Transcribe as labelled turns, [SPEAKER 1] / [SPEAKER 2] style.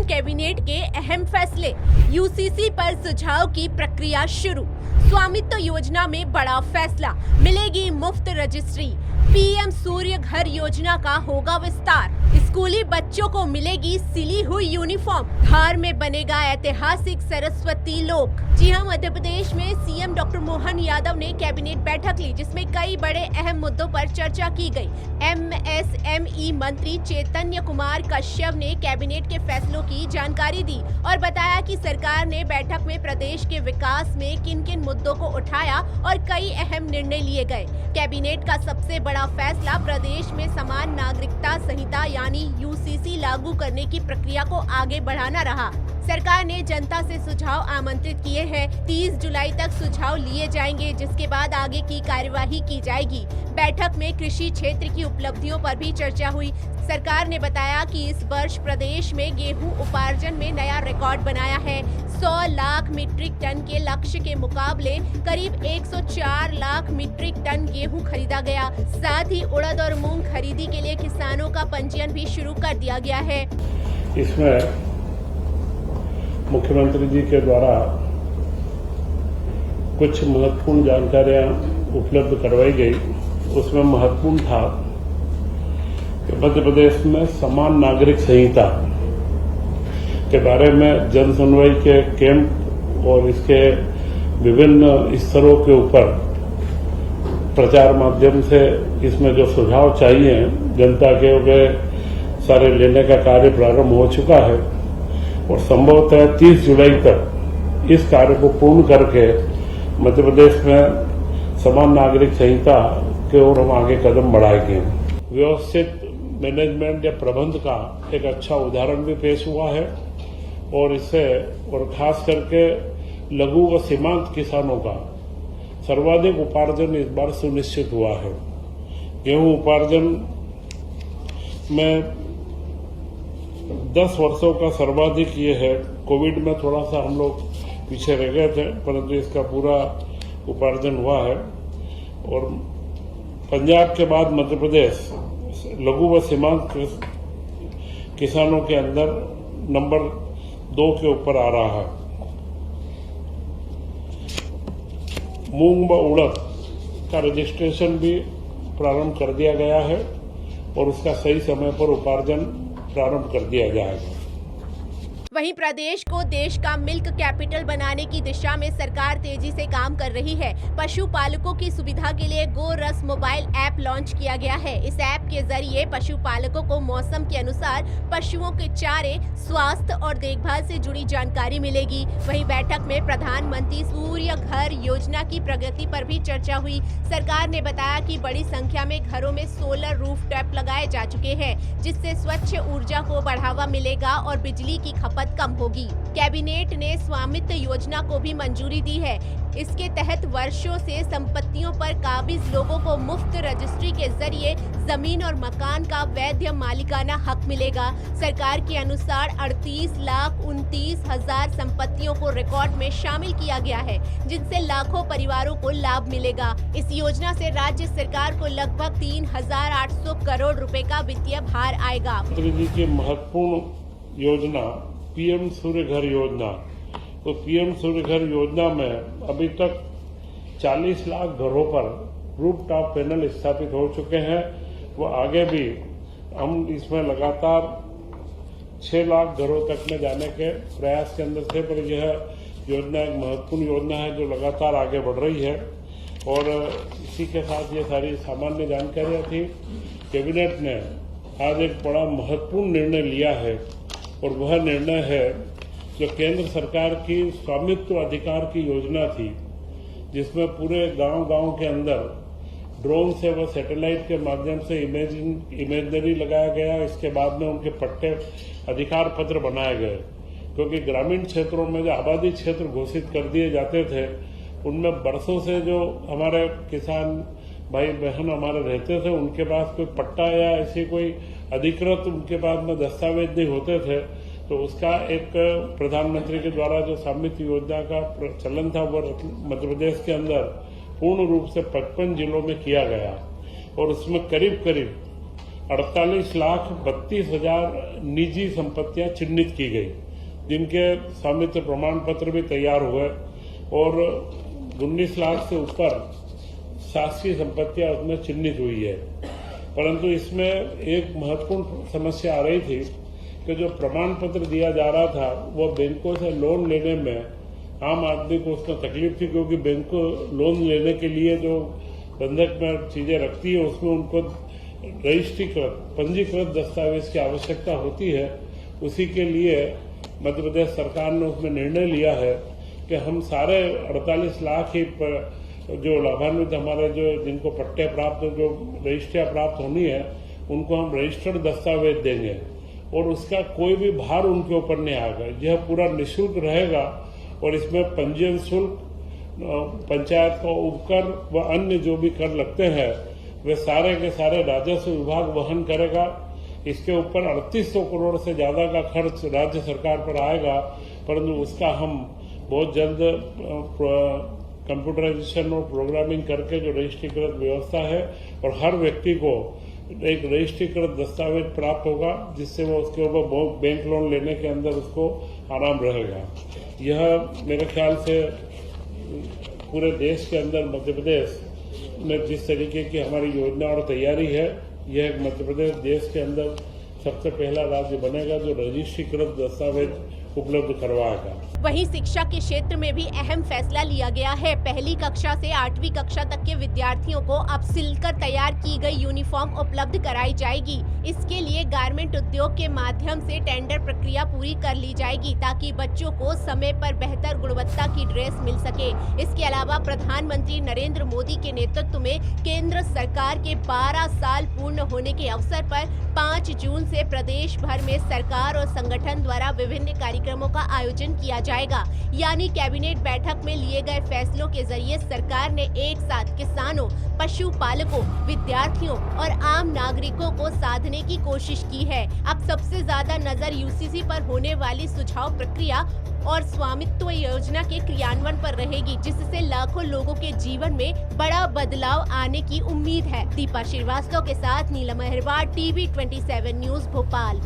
[SPEAKER 1] Cabinet के अहम फैसले। यूसीसी पर सुझाव की प्रक्रिया शुरू। स्वामित्व योजना में बड़ा फैसला, मिलेगी मुफ्त रजिस्ट्री। पीएम सूर्य घर योजना का होगा विस्तार। स्कूली बच्चों को मिलेगी सिली हुई यूनिफॉर्म। धार में बनेगा ऐतिहासिक सरस्वती लोक। जी हां, मध्य प्रदेश में सीएम डॉक्टर मोहन यादव ने कैबिनेट बैठक ली, जिसमें कई बड़े अहम मुद्दों पर चर्चा की गई। एमएसएमई मंत्री चैतन्य कुमार कश्यप ने कैबिनेट के फैसलों की जानकारी दी और बताया कि सरकार ने बैठक में प्रदेश के विकास में किन-किन मुद्दों को उठाया और कई अहम निर्णय लिए गए। कैबिनेट का सबसे बड़ा फैसला प्रदेश में समान नागरिकता संहिता यानी यूसीसी लागू करने की प्रक्रिया को आगे बढ़ाना रहा। सरकार ने जनता से सुझाव आमंत्रित किए हैं। 30 जुलाई तक सुझाव लिए जाएंगे, जिसके बाद आगे की कार्यवाही की जाएगी। बैठक में कृषि क्षेत्र की उपलब्धियों पर भी चर्चा हुई। सरकार ने बताया कि इस वर्ष प्रदेश में गेहूं उपार्जन में नया रिकॉर्ड बनाया है। 100 लाख मीट्रिक टन के लक्ष्य के मुकाबले करीब 104 लाख मीट्रिक टन गेहूं खरीदा गया। साथ ही उड़द और मूंग खरीदी के लिए किसानों का पंजीयन भी शुरू कर दिया गया है।
[SPEAKER 2] इसमें मुख्यमंत्री जी के द्वारा कुछ महत्वपूर्ण जानकारियां उपलब्ध करवाई गई। उसमें महत्वपूर्ण था कि मध्य प्रदेश में समान नागरिक संहिता के बारे में जन सुनवाई के कैंप और इसके विभिन्न स्तरों के ऊपर प्रचार माध्यम से इसमें जो सुझाव चाहिए जनता के, वे सारे लेने का कार्य प्रारंभ हो चुका है और संभवतः 30 जुलाई तक इस कार्य को पूर्ण करके मध्य प्रदेश में समान नागरिक संहिता की ओर हम आगे कदम बढ़ाएंगे। व्यवस्थित मैनेजमेंट या प्रबंध का एक अच्छा उदाहरण भी पेश हुआ है और इससे और खास करके लघु व सीमांत किसानों का सर्वाधिक उपार्जन इस बार सुनिश्चित हुआ है। गेहूं उपार्जन में 10 वर्षों का सर्वाधिक ये है। कोविड में थोड़ा सा हम लोग पीछे रह गए थे, परंतु इसका पूरा उपार्जन हुआ है और पंजाब के बाद मध्य प्रदेश लघु व सीमांत किसानों के अंदर नंबर 2 के ऊपर आ रहा है। मूंग व उड़द का रजिस्ट्रेशन भी प्रारंभ कर दिया गया है और उसका सही समय पर उपार्जन प्रारंभ कर दिया जाएगा।
[SPEAKER 1] वहीं प्रदेश को देश का मिल्क कैपिटल बनाने की दिशा में सरकार तेजी से काम कर रही है। पशुपालकों की सुविधा के लिए गो रस मोबाइल ऐप लॉन्च किया गया है। इस ऐप के जरिए पशुपालकों को मौसम के अनुसार पशुओं के चारे, स्वास्थ्य और देखभाल से जुड़ी जानकारी मिलेगी। वहीं बैठक में प्रधानमंत्री सूर्य घर योजना की प्रगति पर भी चर्चा हुई। सरकार ने बताया कि बड़ी संख्या में घरों में सोलर रूफटॉप लगाए जा चुके हैं, जिससे स्वच्छ ऊर्जा को बढ़ावा मिलेगा और बिजली की खपत कम होगी। कैबिनेट ने स्वामित्व योजना को भी मंजूरी दी है। इसके तहत वर्षों से संपत्तियों पर काबिज लोगों को मुफ्त रजिस्ट्री के जरिए जमीन और मकान का वैध मालिकाना हक मिलेगा। सरकार के अनुसार 38,29,000 संपत्तियों को रिकॉर्ड में शामिल किया गया है, जिनसे लाखों परिवारों को लाभ मिलेगा। इस योजना से राज्य सरकार को लगभग 3,800 करोड़ रुपए का वित्तीय भार आएगा।
[SPEAKER 2] की महत्वपूर्ण योजना पीएम सूर्य घर योजना। तो पीएम सूर्य घर योजना में अभी तक 40 लाख घरों पर रूफटॉप पैनल स्थापित हो चुके हैं। वो आगे भी हम इसमें लगातार 6 लाख घरों तक में जाने के प्रयास के अंदर थे, पर यह योजना एक महत्वपूर्ण योजना है जो लगातार आगे बढ़ रही है। और इसी के साथ ये सारी सामान्य जानकारियां थी। कैबिनेट ने आज एक बड़ा महत्वपूर्ण निर्णय लिया है और वह निर्णय है जो केंद्र सरकार की स्वामित्व अधिकार की योजना थी, जिसमें पूरे गांव-गांव के अंदर ड्रोन से व सैटेलाइट के माध्यम से इमेजरी लगाया गया। इसके बाद में उनके पट्टे अधिकार पत्र बनाए गए, क्योंकि ग्रामीण क्षेत्रों में जो आबादी क्षेत्र घोषित कर दिए जाते थे, उनमें बरसों से जो हमारे किसान भाई बहन हमारे रहते थे, उनके पास कोई पट्टा या ऐसी कोई अधिकृत उनके पास में दस्तावेज नहीं होते थे। तो उसका एक प्रधानमंत्री के द्वारा जो स्वामित्व योजना का चलन था, वो मध्य प्रदेश के अंदर पूर्ण रूप से 55 जिलों में किया गया और उसमें करीब करीब 48,32,000 निजी संपत्तियां चिन्हित की गई, जिनके स्वामित्व प्रमाण पत्र भी तैयार हुए और 19 लाख से ऊपर शासकीय संपत्तियां उसमें चिन्हित हुई है। परंतु इसमें एक महत्वपूर्ण समस्या आ रही थी कि जो प्रमाण पत्र दिया जा रहा था वो बैंकों से लोन लेने में आम आदमी को उसमें तकलीफ थी, क्योंकि बैंक को लोन लेने के लिए जो बंधक में चीजें रखती है उसमें उनको रजिस्ट्रीकृत पंजीकृत दस्तावेज की आवश्यकता होती है। उसी के लिए मध्य प्रदेश सरकार ने उसमें निर्णय लिया है कि हम सारे 48 लाख ही जो लाभान्वित हमारे जो जिनको पट्टे प्राप्त जो रजिस्ट्रियां प्राप्त होनी है उनको हम रजिस्टर्ड दस्तावेज देंगे और उसका कोई भी भार उनके ऊपर नहीं आएगा। यह पूरा निःशुल्क रहेगा और इसमें पंजीयन शुल्क, पंचायत का उपकर व अन्य जो भी कर लगते हैं वे सारे के सारे राजस्व विभाग वहन करेगा। इसके ऊपर 3800 करोड़ से ज्यादा का खर्च राज्य सरकार पर आएगा, परंतु उसका हम बहुत जल्द कंप्यूटराइजेशन और प्रोग्रामिंग करके जो रजिस्ट्रीकृत व्यवस्था है और हर व्यक्ति को एक रजिस्ट्रीकृत दस्तावेज प्राप्त होगा, जिससे वो उसके ऊपर बैंक लोन लेने के अंदर उसको आराम रहेगा। यह मेरे ख्याल से पूरे देश के अंदर मध्य प्रदेश में जिस तरीके की हमारी योजना और तैयारी है, यह मध्य प्रदेश देश के अंदर सबसे पहला राज्य बनेगा जो रजिस्ट्रीकृत दस्तावेज उपलब्ध करवाएगा।
[SPEAKER 1] वहीं शिक्षा के क्षेत्र में भी अहम फैसला लिया गया है। पहली कक्षा से 8वीं कक्षा तक के विद्यार्थियों को अब सिलकर तैयार की गई यूनिफॉर्म उपलब्ध कराई जाएगी। इसके लिए गारमेंट उद्योग के माध्यम से टेंडर प्रक्रिया पूरी कर ली जाएगी, ताकि बच्चों को समय पर बेहतर गुणवत्ता की ड्रेस मिल सके। इसके अलावा प्रधानमंत्री नरेंद्र मोदी के नेतृत्व में केंद्र सरकार के 12 साल पूर्ण होने के अवसर पर 5 जून से प्रदेश भर में सरकार और संगठन द्वारा विभिन्न कार्यक्रमों का आयोजन किया जाएगा। यानी कैबिनेट बैठक में लिए गए फैसलों के जरिए सरकार ने एक साथ किसानों, पशुपालकों, विद्यार्थियों और आम नागरिकों को साधने की कोशिश की है। अब सबसे ज्यादा नजर यूसीसी पर होने वाली सुझाव प्रक्रिया और स्वामित्व योजना के क्रियान्वयन पर रहेगी, जिससे लाखों लोगों के जीवन में बड़ा बदलाव आने की उम्मीद है। दीपा श्रीवास्तव के साथ नीलम अहिरवार, TV 27 न्यूज भोपाल।